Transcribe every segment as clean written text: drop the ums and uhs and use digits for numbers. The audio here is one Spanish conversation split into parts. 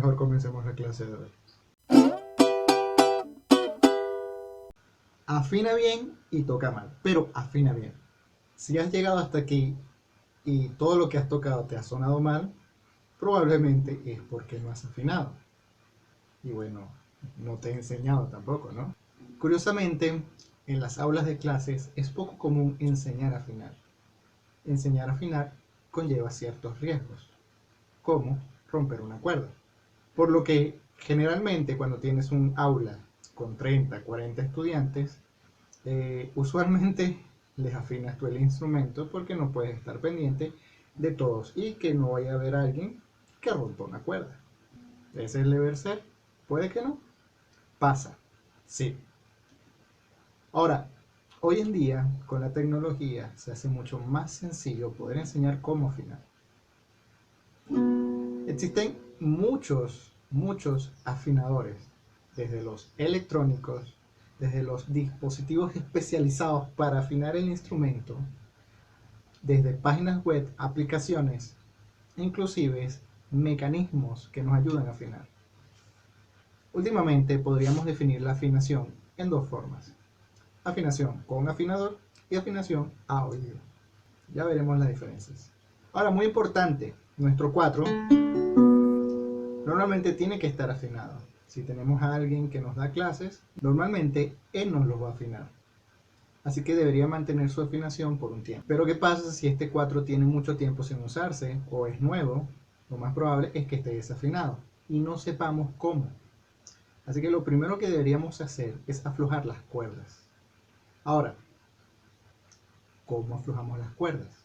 mejor comencemos la clase de hoy. Afina bien y toca mal, pero afina bien. Si has llegado hasta aquí y todo lo que has tocado te ha sonado mal, probablemente es porque no has afinado. Y bueno, no te he enseñado tampoco, ¿no? Curiosamente, en las aulas de clases es poco común enseñar a afinar. Enseñar a afinar conlleva ciertos riesgos, como romper una cuerda. Por lo que generalmente cuando tienes un aula con 30, 40 estudiantes, usualmente les afinas tú el instrumento porque no puedes estar pendiente de todos y que no vaya a haber alguien que rompa una cuerda. ¿Ese es el deber ser? Puede que no. Pasa. Sí. Ahora, hoy en día con la tecnología se hace mucho más sencillo poder enseñar cómo afinar. Existen muchos afinadores, desde los electrónicos, desde los dispositivos especializados para afinar el instrumento, desde páginas web, aplicaciones, inclusive mecanismos que nos ayudan a afinar. Últimamente podríamos definir la afinación en dos formas: afinación con afinador y afinación a oído. Ya veremos las diferencias. Ahora, muy importante, nuestro 4 normalmente tiene que estar afinado. Si tenemos a alguien que nos da clases, normalmente él nos lo va a afinar. Así que debería mantener su afinación por un tiempo. Pero ¿qué pasa si este 4 tiene mucho tiempo sin usarse o es nuevo? Lo más probable es que esté desafinado y no sepamos cómo. Así que lo primero que deberíamos hacer es aflojar las cuerdas. Ahora, ¿cómo aflojamos las cuerdas?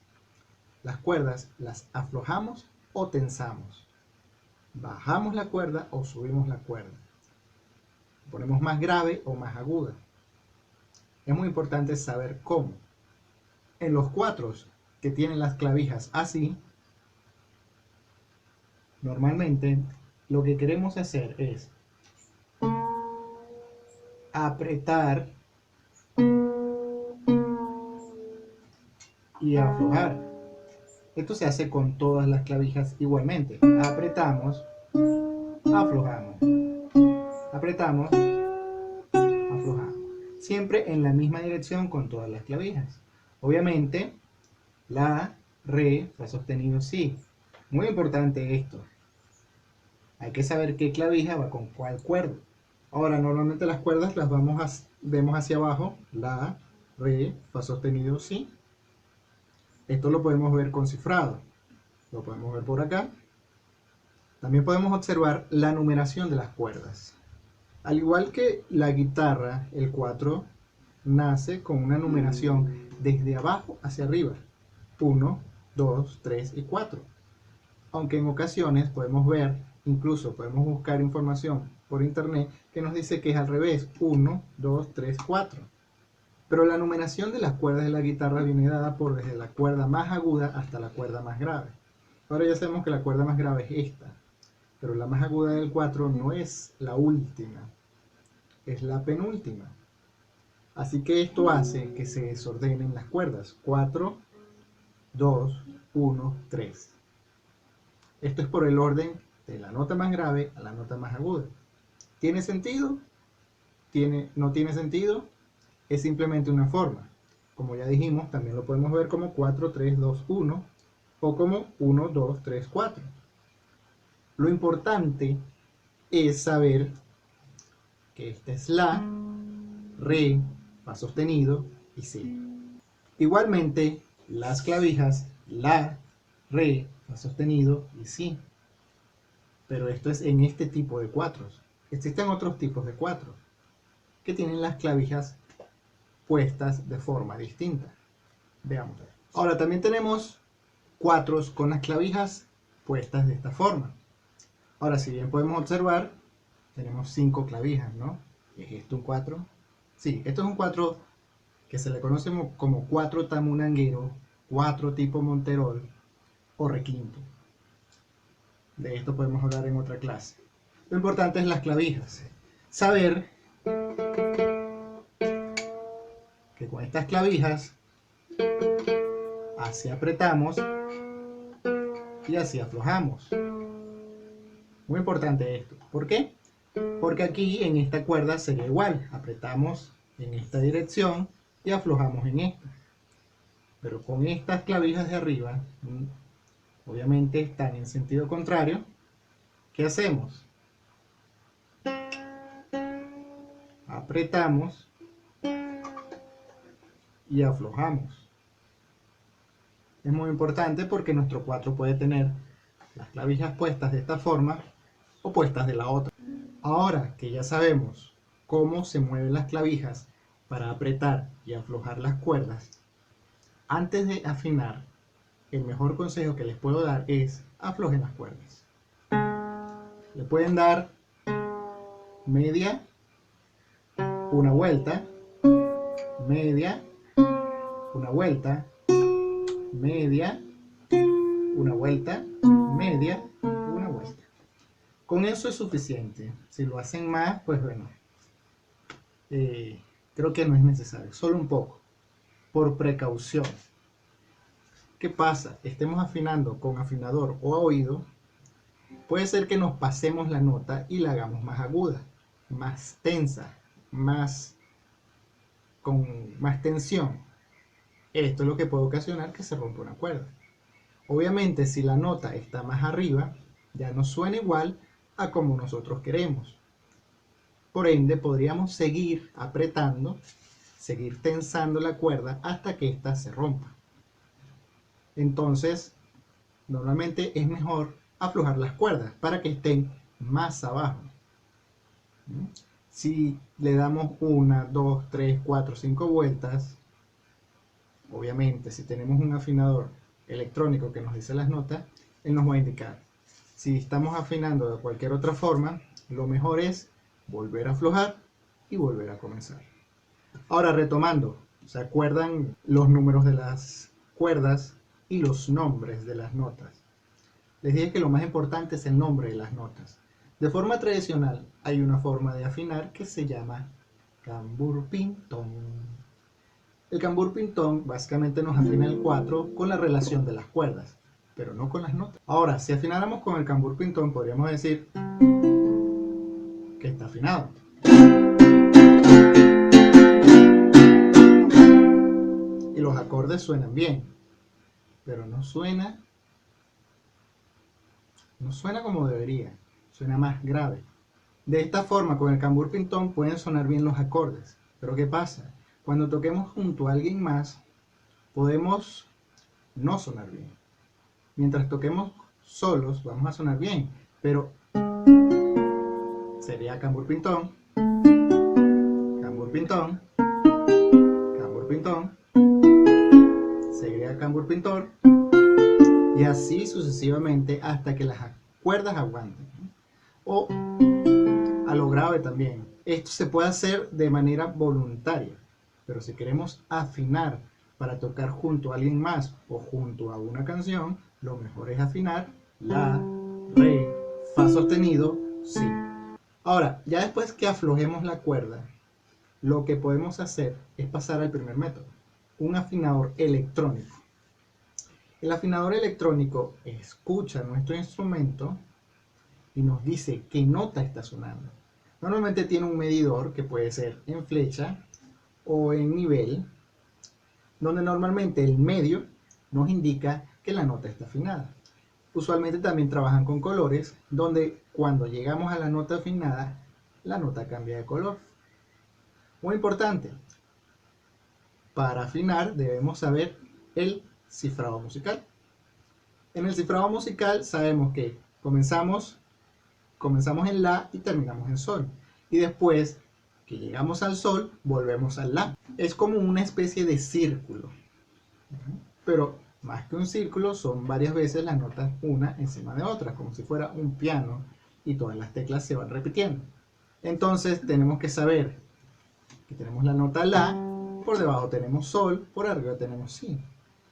Las cuerdas las aflojamos o tensamos. Bajamos la cuerda o subimos la cuerda. Ponemos más grave o más aguda. Es muy importante saber cómo. En los 4 que tienen las clavijas así, normalmente lo que queremos hacer es apretar y aflojar. Esto se hace con todas las clavijas igualmente. Apretamos, aflojamos. Apretamos, aflojamos. Siempre en la misma dirección con todas las clavijas. Obviamente, la, re, fa sostenido, si. Muy importante esto. Hay que saber qué clavija va con cuál cuerda. Ahora, normalmente las cuerdas las vemos hacia abajo. La, re, fa sostenido, si. Esto lo podemos ver con cifrado. Lo podemos ver por acá. También podemos observar la numeración de las cuerdas. Al igual que la guitarra, el 4 nace con una numeración desde abajo hacia arriba. 1, 2, 3 y 4. Aunque en ocasiones podemos ver, incluso podemos buscar información por internet que nos dice que es al revés. 1, 2, 3, 4. Pero la numeración de las cuerdas de la guitarra viene dada por desde la cuerda más aguda hasta la cuerda más grave. Ahora ya sabemos que la cuerda más grave es esta, pero la más aguda del 4 no es la última, es la penúltima. Así que esto hace que se desordenen las cuerdas. 4, 2, 1, 3. Esto es por el orden de la nota más grave a la nota más aguda. ¿Tiene sentido? ¿No tiene sentido? Es simplemente una forma. Como ya dijimos, también lo podemos ver como 4, 3, 2, 1 o como 1, 2, 3, 4. Lo importante es saber que esta es la, re, fa sostenido y si. Igualmente, las clavijas la, re, fa sostenido y si. Pero esto es en este tipo de 4. Existen otros tipos de 4 que tienen las clavijas puestas de forma distinta. Veamos. Ahora también tenemos 4 con las clavijas puestas de esta forma. Ahora, si bien podemos observar, tenemos 5 clavijas, ¿no? ¿Es esto un 4? Sí, esto es un 4 que se le conoce como 4 tamunanguero, 4 tipo Monterol o requinto. De esto podemos hablar en otra clase. Lo importante es las clavijas. Saber que con estas clavijas así apretamos y así aflojamos. Muy importante esto. ¿Por qué? Porque aquí en esta cuerda sería igual. Apretamos en esta dirección y aflojamos en esta. Pero con estas clavijas de arriba, obviamente están en sentido contrario. ¿Qué hacemos? Apretamos y aflojamos. Es muy importante porque nuestro 4 puede tener las clavijas puestas de esta forma o puestas de la otra. Ahora que ya sabemos cómo se mueven las clavijas para apretar y aflojar las cuerdas, antes de afinar, el mejor consejo que les puedo dar es aflojen las cuerdas. Le pueden dar media, una vuelta, media, una vuelta, media, una vuelta, media, una vuelta. Con eso es suficiente. Si lo hacen más, pues bueno, creo que no es necesario, solo un poco, por precaución. ¿Qué pasa? Estemos afinando con afinador o a oído, puede ser que nos pasemos la nota y la hagamos más aguda, más tensa, con más tensión. Esto es lo que puede ocasionar que se rompa una cuerda. Obviamente, si la nota está más arriba, ya no suena igual a como nosotros queremos. Por ende, podríamos seguir apretando, seguir tensando la cuerda hasta que ésta se rompa. Entonces, normalmente es mejor aflojar las cuerdas para que estén más abajo. Si le damos 1, 2, 3, 4, 5 vueltas, obviamente si tenemos un afinador electrónico que nos dice las notas, él nos va a indicar. Si estamos afinando de cualquier otra forma, lo mejor es volver a aflojar y volver a comenzar. Ahora, retomando, ¿se acuerdan los números de las cuerdas y los nombres de las notas? Les dije que lo más importante es el nombre de las notas. De forma tradicional hay una forma de afinar que se llama cambur pintón. El cambur pintón básicamente nos afina el 4 con la relación de las cuerdas, pero no con las notas. Ahora, si afináramos con el cambur pintón, podríamos decir que está afinado. Y los acordes suenan bien, pero no suena como debería, suena más grave. De esta forma, con el cambur pintón pueden sonar bien los acordes, pero ¿qué pasa? Cuando toquemos junto a alguien más, podemos no sonar bien. Mientras toquemos solos, vamos a sonar bien, pero sería cambur pintón, cambur pintón, cambur pintón, sería cambur pintor, y así sucesivamente hasta que las cuerdas aguanten. O a lo grave también. Esto se puede hacer de manera voluntaria, pero si queremos afinar para tocar junto a alguien más o junto a una canción, lo mejor es afinar la, re, fa sostenido, si. Ahora, ya después que aflojemos la cuerda, lo que podemos hacer es pasar al primer método, un afinador electrónico. El afinador electrónico escucha nuestro instrumento y nos dice qué nota está sonando. Normalmente tiene un medidor que puede ser en flecha o en nivel, donde normalmente el medio nos indica que la nota está afinada. Usualmente también trabajan con colores, donde cuando llegamos a la nota afinada, la nota cambia de color. Muy importante, para afinar debemos saber el cifrado musical. En el cifrado musical sabemos que comenzamos en la y terminamos en sol. Y después que llegamos al sol, volvemos al la. Es como una especie de círculo. Pero más que un círculo, son varias veces las notas una encima de otra, como si fuera un piano y todas las teclas se van repitiendo. Entonces tenemos que saber que tenemos la nota la, por debajo tenemos sol, por arriba tenemos si.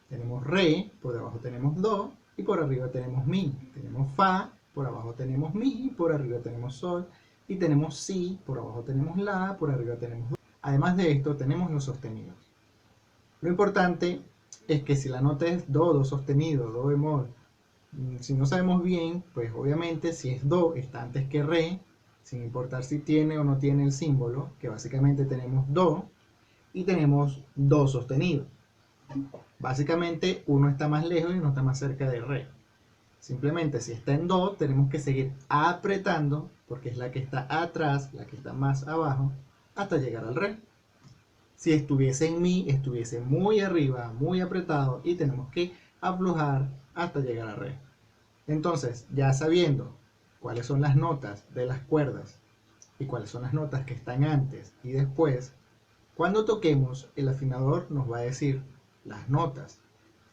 Tenemos re, por debajo tenemos do y por arriba tenemos mi. Tenemos fa, por abajo tenemos mi, por arriba tenemos sol, y tenemos si, por abajo tenemos la, por arriba tenemos do. Además de esto, tenemos los sostenidos. Lo importante es que si la nota es do, do sostenido, do bemol, Si no sabemos bien, pues obviamente si es do está antes que re, sin importar si tiene o no tiene el símbolo, que básicamente tenemos do y tenemos do sostenido. Básicamente uno está más lejos y uno está más cerca de re. Simplemente si está en do, tenemos que seguir apretando, porque es la que está atrás, la que está más abajo, hasta llegar al re. Si estuviese en mi, estuviese muy arriba, muy apretado, y tenemos que aflojar hasta llegar a re. Entonces, ya sabiendo cuáles son las notas de las cuerdas y cuáles son las notas que están antes y después, cuando toquemos, el afinador nos va a decir las notas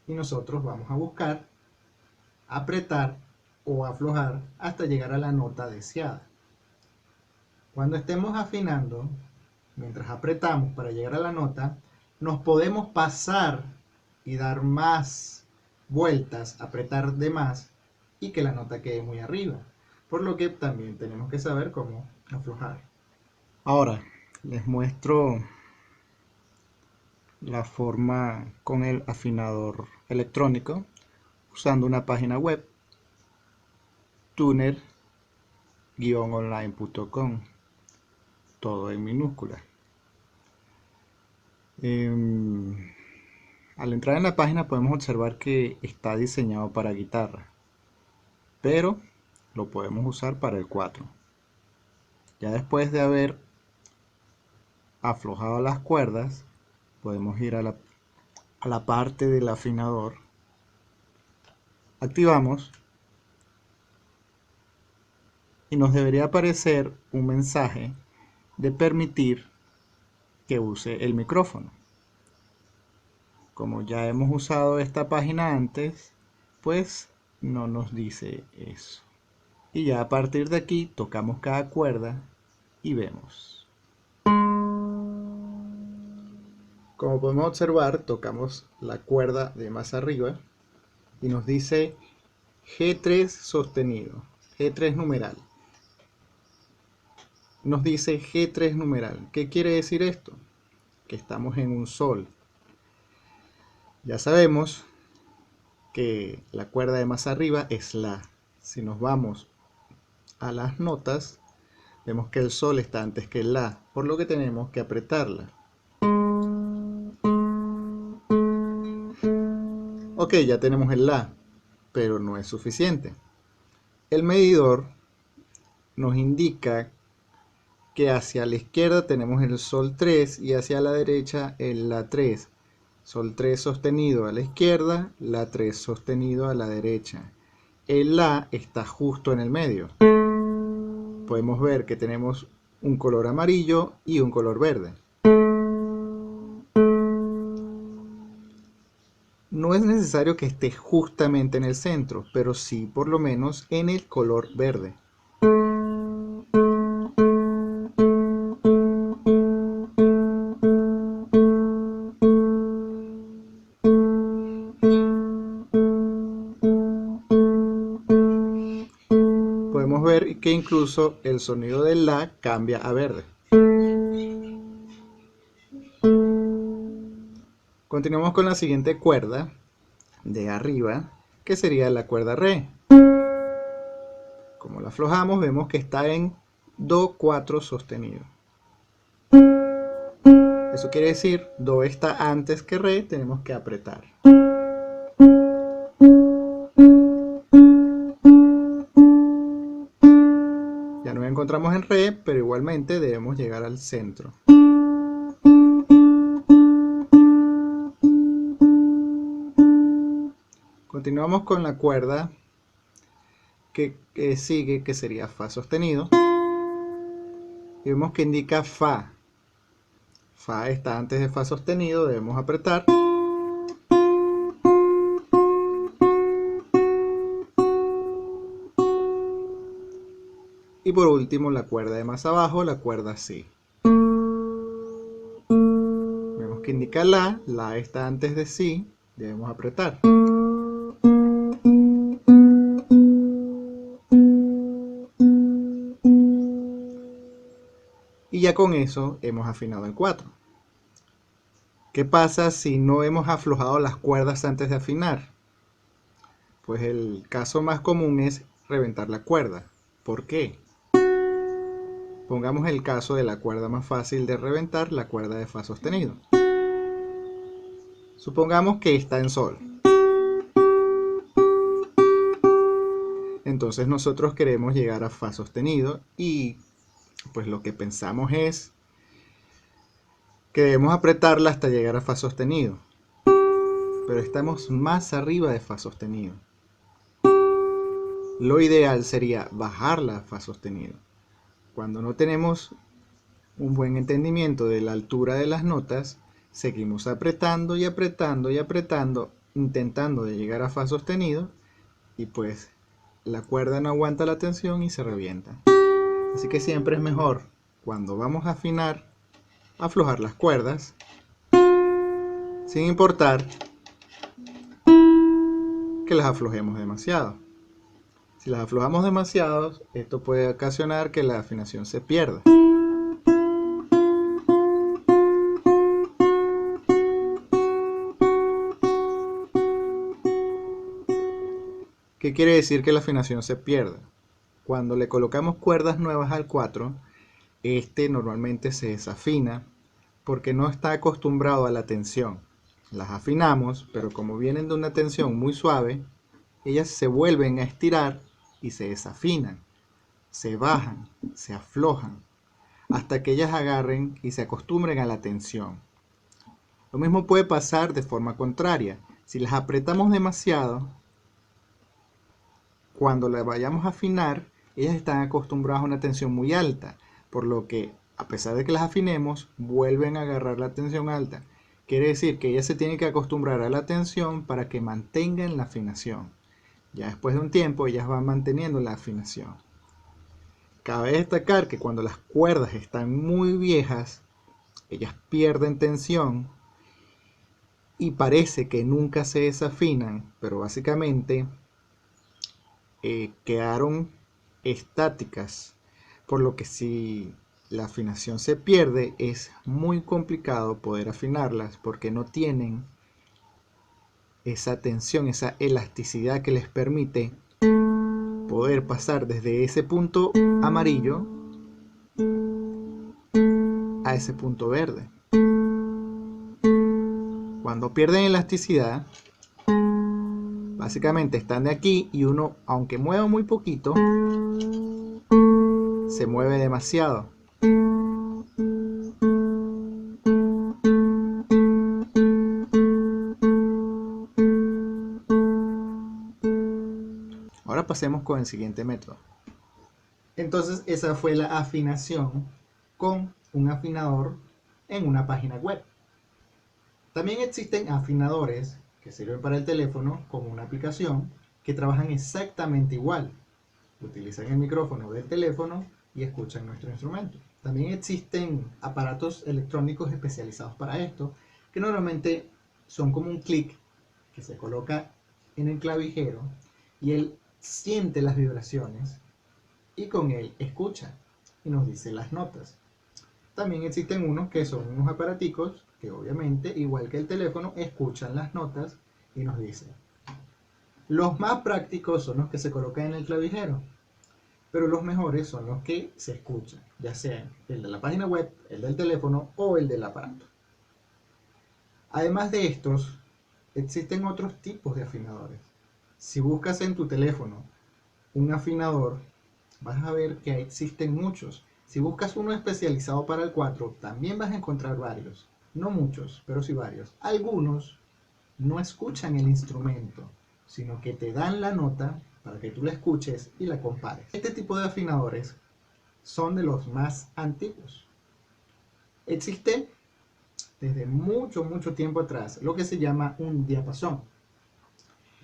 y nosotros vamos a buscar apretar o aflojar hasta llegar a la nota deseada. Cuando estemos afinando, mientras apretamos para llegar a la nota, nos podemos pasar y dar más vueltas, apretar de más y que la nota quede muy arriba. Por lo que también tenemos que saber cómo aflojar. Ahora les muestro la forma con el afinador electrónico usando una página web, tuner-online.com, todo en minúscula. Al entrar en la página podemos observar que está diseñado para guitarra, pero lo podemos usar para el 4. Ya después de haber aflojado las cuerdas, podemos ir a la parte del afinador, activamos y nos debería aparecer un mensaje de permitir que use el micrófono. Como ya hemos usado esta página antes, pues no nos dice eso. Y ya a partir de aquí tocamos cada cuerda y vemos. Como podemos observar, tocamos la cuerda de más arriba y nos dice G3 sostenido, G3 numeral. Nos dice G3 numeral. ¿Qué quiere decir esto? Que estamos en un sol. Ya sabemos que la cuerda de más arriba es la. Si nos vamos a las notas, vemos que el sol está antes que el la, por lo que tenemos que apretarla. Ok, ya tenemos el la, pero no es suficiente. El medidor nos indica que hacia la izquierda tenemos el sol 3 y hacia la derecha el la 3. Sol 3 sostenido a la izquierda, la 3 sostenido a la derecha. El la está justo en el medio. Podemos ver que tenemos un color amarillo y un color verde. No es necesario que esté justamente en el centro, pero sí por lo menos en el color verde. Podemos ver que incluso el sonido del la cambia a verde. Continuamos con la siguiente cuerda de arriba, que sería la cuerda re. Como la aflojamos, vemos que está en do 4 sostenido. Eso quiere decir, do está antes que re, tenemos que apretar. Ya nos encontramos en re, pero igualmente debemos llegar al centro. Continuamos con la cuerda que sigue, que sería fa sostenido. Y vemos que indica fa. Fa está antes de fa sostenido, debemos apretar. Y por último la cuerda de más abajo, la cuerda si. Vemos que indica la está antes de si, debemos apretar. Y ya con eso hemos afinado el 4. ¿Qué pasa si no hemos aflojado las cuerdas antes de afinar? Pues el caso más común es reventar la cuerda. ¿Por qué? Pongamos el caso de la cuerda más fácil de reventar, la cuerda de fa sostenido. Supongamos que está en sol. Entonces nosotros queremos llegar a fa sostenido y pues lo que pensamos es que debemos apretarla hasta llegar a fa sostenido. Pero estamos más arriba de fa sostenido. Lo ideal sería bajarla a fa sostenido. Cuando no tenemos un buen entendimiento de la altura de las notas, seguimos apretando y apretando y apretando, intentando de llegar a fa sostenido, y pues la cuerda no aguanta la tensión y se revienta. Así que siempre es mejor, cuando vamos a afinar, aflojar las cuerdas, sin importar que las aflojemos demasiado. Si las aflojamos demasiado, esto puede ocasionar que la afinación se pierda. ¿Qué quiere decir que la afinación se pierda? Cuando le colocamos cuerdas nuevas al 4, este normalmente se desafina porque no está acostumbrado a la tensión. Las afinamos, pero como vienen de una tensión muy suave, ellas se vuelven a estirar y se desafinan, se bajan, se aflojan, hasta que ellas agarren y se acostumbren a la tensión. Lo mismo puede pasar de forma contraria. Si las apretamos demasiado, cuando las vayamos a afinar, ellas están acostumbradas a una tensión muy alta, por lo que, a pesar de que las afinemos, vuelven a agarrar la tensión alta. Quiere decir que ellas se tienen que acostumbrar a la tensión para que mantengan la afinación. Ya después de un tiempo, ellas van manteniendo la afinación. Cabe destacar que cuando las cuerdas están muy viejas, ellas pierden tensión y parece que nunca se desafinan, pero básicamente quedaron estáticas, por lo que si la afinación se pierde es muy complicado poder afinarlas porque no tienen esa tensión, esa elasticidad que les permite poder pasar desde ese punto amarillo a ese punto verde. Cuando pierden elasticidad, básicamente están de aquí y uno, aunque mueva muy poquito, se mueve demasiado. Ahora pasemos con el siguiente método. Entonces esa fue la afinación con un afinador en una página web. También existen afinadores que sirven para el teléfono como una aplicación que trabajan exactamente igual. Utilizan el micrófono del teléfono y escuchan nuestro instrumento. También existen aparatos electrónicos especializados para esto, que normalmente son como un clic que se coloca en el clavijero y él siente las vibraciones y con él escucha y nos dice las notas. También existen unos que son unos aparaticos que obviamente, igual que el teléfono, escuchan las notas y nos dicen. Los más prácticos son los que se colocan en el clavijero, pero los mejores son los que se escuchan, ya sea el de la página web, el del teléfono o el del aparato. Además de estos, existen otros tipos de afinadores. Si buscas en tu teléfono un afinador, vas a ver que existen muchos. Si buscas uno especializado para el 4, también vas a encontrar varios. No muchos, pero sí varios. Algunos no escuchan el instrumento, sino que te dan la nota para que tú la escuches y la compares. Este tipo de afinadores son de los más antiguos. Existe desde mucho tiempo atrás lo que se llama un diapasón.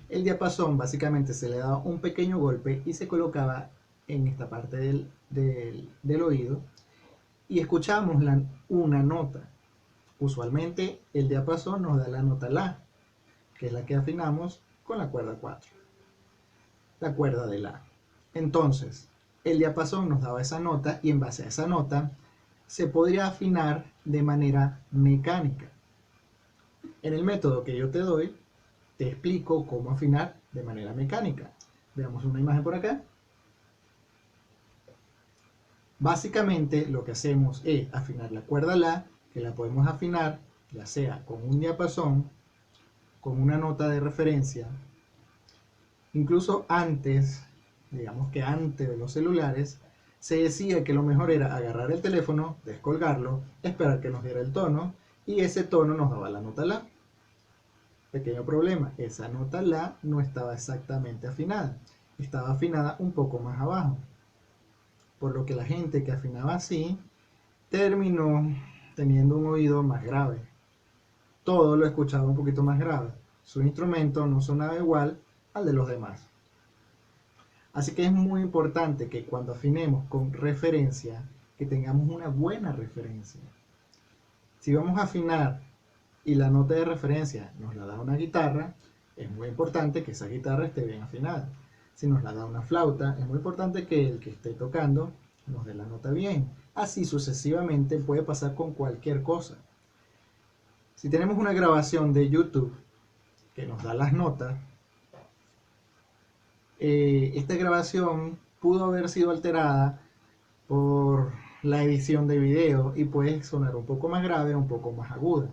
El diapasón básicamente se le daba un pequeño golpe y se colocaba en esta parte del oído y escuchamos una nota. Usualmente el diapasón nos da la nota La, que es la que afinamos con la cuerda 4, la cuerda de La. Entonces, el diapasón nos daba esa nota y en base a esa nota se podría afinar de manera mecánica. En el método que yo te doy, te explico cómo afinar de manera mecánica. Veamos una imagen por acá. Básicamente lo que hacemos es afinar la cuerda La, que la podemos afinar ya sea con un diapasón, con una nota de referencia. Incluso antes, digamos que antes de los celulares, se decía que lo mejor era agarrar el teléfono, descolgarlo, esperar que nos diera el tono, y ese tono nos daba la nota La. Pequeño problema, esa nota La no estaba exactamente afinada, estaba afinada un poco más abajo, por lo que la gente que afinaba así terminó teniendo un oído más grave. Todo lo escuchaba un poquito más grave, su instrumento no sonaba igual al de los demás. Así que es muy importante que cuando afinemos con referencia, que tengamos una buena referencia. Si vamos a afinar y la nota de referencia nos la da una guitarra, es muy importante que esa guitarra esté bien afinada. Si nos la da una flauta, es muy importante que el que esté tocando nos dé la nota bien. Así sucesivamente puede pasar con cualquier cosa. Si tenemos una grabación de YouTube que nos da las notas, esta grabación pudo haber sido alterada por la edición de video y puede sonar un poco más grave o un poco más aguda.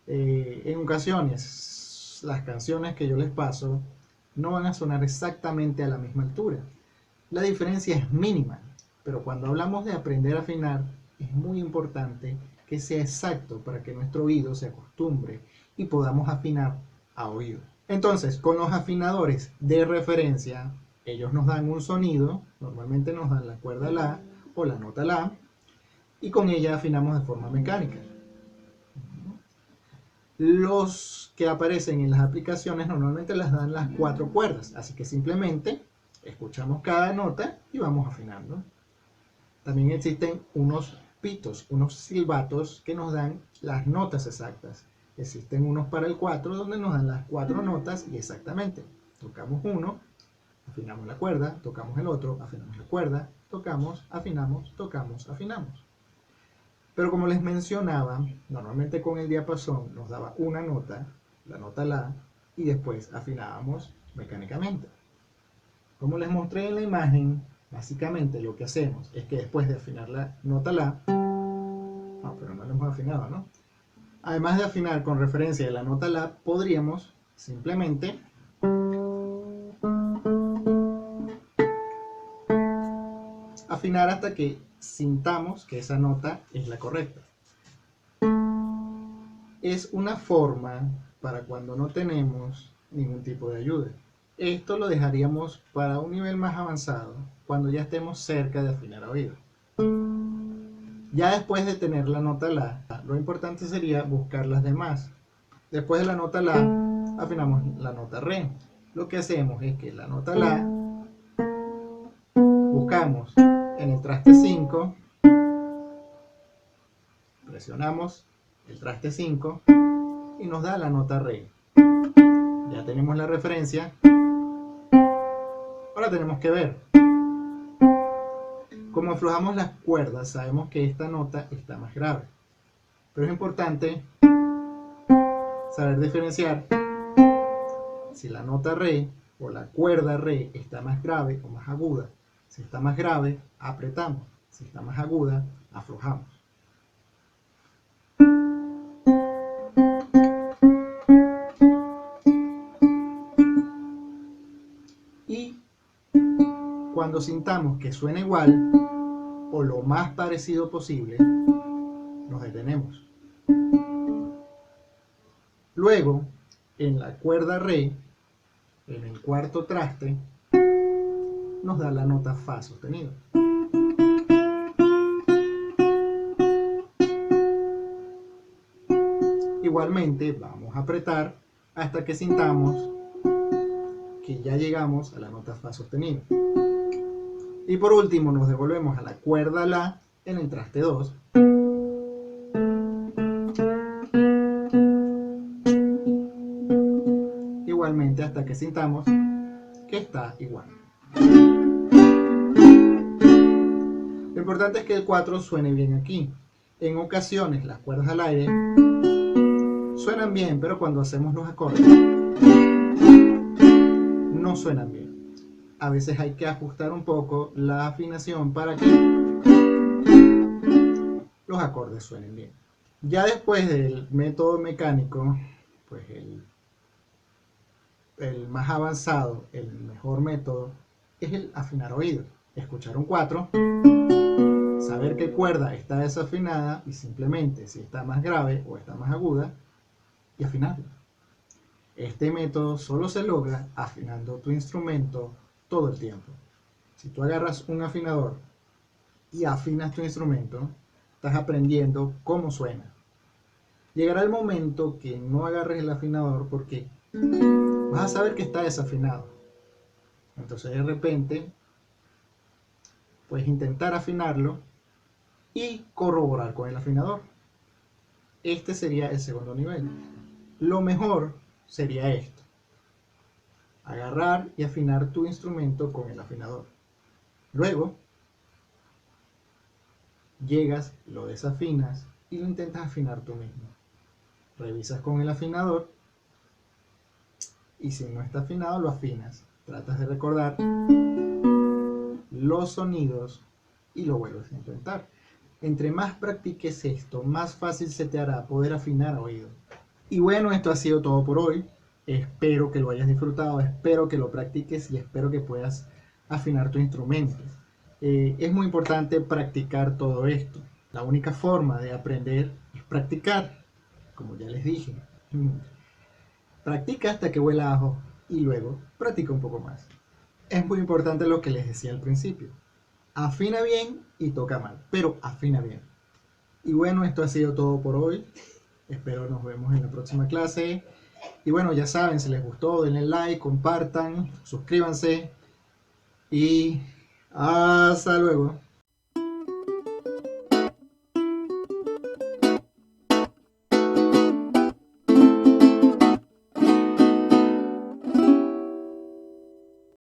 En ocasiones las canciones que yo les paso no van a sonar exactamente a la misma altura. La diferencia es mínima, pero cuando hablamos de aprender a afinar es muy importante que sea exacto para que nuestro oído se acostumbre y podamos afinar a oído. Entonces, con los afinadores de referencia, ellos nos dan un sonido, normalmente nos dan la cuerda La o la nota La, y con ella afinamos de forma mecánica. Los que aparecen en las aplicaciones normalmente las dan las 4 cuerdas, así que simplemente escuchamos cada nota y vamos afinando. También existen unos pitos, unos silbatos que nos dan las notas exactas. Existen unos para el 4 donde nos dan las 4 notas y exactamente. Tocamos uno, afinamos la cuerda, tocamos el otro, afinamos la cuerda, tocamos, afinamos, tocamos, afinamos. Pero como les mencionaba, normalmente con el diapasón nos daba una nota, la nota La, y después afinábamos mecánicamente. Como les mostré en la imagen, básicamente lo que hacemos es que después de afinar la nota La, pero no la hemos afinado, ¿no? Además de afinar con referencia de la nota La, podríamos simplemente afinar hasta que sintamos que esa nota es la correcta. Es una forma para cuando no tenemos ningún tipo de ayuda. Esto lo dejaríamos para un nivel más avanzado, cuando ya estemos cerca de afinar a oído. Ya después de tener la nota La, lo importante sería buscar las demás. Después de la nota La, afinamos la nota Re. Lo que hacemos es que la nota La, buscamos en el traste 5, presionamos el traste 5 y nos da la nota Re. Ya tenemos la referencia. Ahora tenemos que ver. Como aflojamos las cuerdas, sabemos que esta nota está más grave. Pero es importante saber diferenciar si la nota Re o la cuerda Re está más grave o más aguda. Si está más grave, apretamos. Si está más aguda, aflojamos. Y cuando sintamos que suena igual o lo más parecido posible, nos detenemos. Luego, en la cuerda Re, en el cuarto traste, nos da la nota Fa sostenido. Igualmente vamos a apretar hasta que sintamos que ya llegamos a la nota Fa sostenido. Y por último nos devolvemos a la cuerda La en el traste 2. Igualmente hasta que sintamos que está igual. Lo importante es que el 4 suene bien aquí. En ocasiones las cuerdas al aire suenan bien, pero cuando hacemos los acordes no suenan bien. A veces hay que ajustar un poco la afinación para que los acordes suenen bien. Ya después del método mecánico, pues el más avanzado, el mejor método, es el afinar oído. Escuchar un 4, saber qué cuerda está desafinada y simplemente si está más grave o está más aguda, y afinarla. Este método solo se logra afinando tu instrumento todo el tiempo. Si tú agarras un afinador y afinas tu instrumento, estás aprendiendo cómo suena. Llegará el momento que no agarres el afinador porque vas a saber que está desafinado. Entonces de repente puedes intentar afinarlo y corroborar con el afinador. Este sería el segundo nivel. Lo mejor sería esto: agarrar y afinar tu instrumento con el afinador. Luego llegas, lo desafinas y lo intentas afinar tú mismo. Revisas con el afinador y si no está afinado lo afinas. Tratas de recordar los sonidos y lo vuelves a intentar. Entre más practiques esto, más fácil se te hará poder afinar a oído. Y bueno, esto ha sido todo por hoy. Espero que lo hayas disfrutado, espero que lo practiques y espero que puedas afinar tu instrumento. Es muy importante practicar todo esto. La única forma de aprender es practicar, como ya les dije. Practica hasta que huela ajo y luego practica un poco más. Es muy importante lo que les decía al principio. Afina bien y toca mal, pero afina bien. Y bueno, esto ha sido todo por hoy. Espero nos vemos en la próxima clase. Y bueno, ya saben, si les gustó, denle like, compartan, suscríbanse y hasta luego.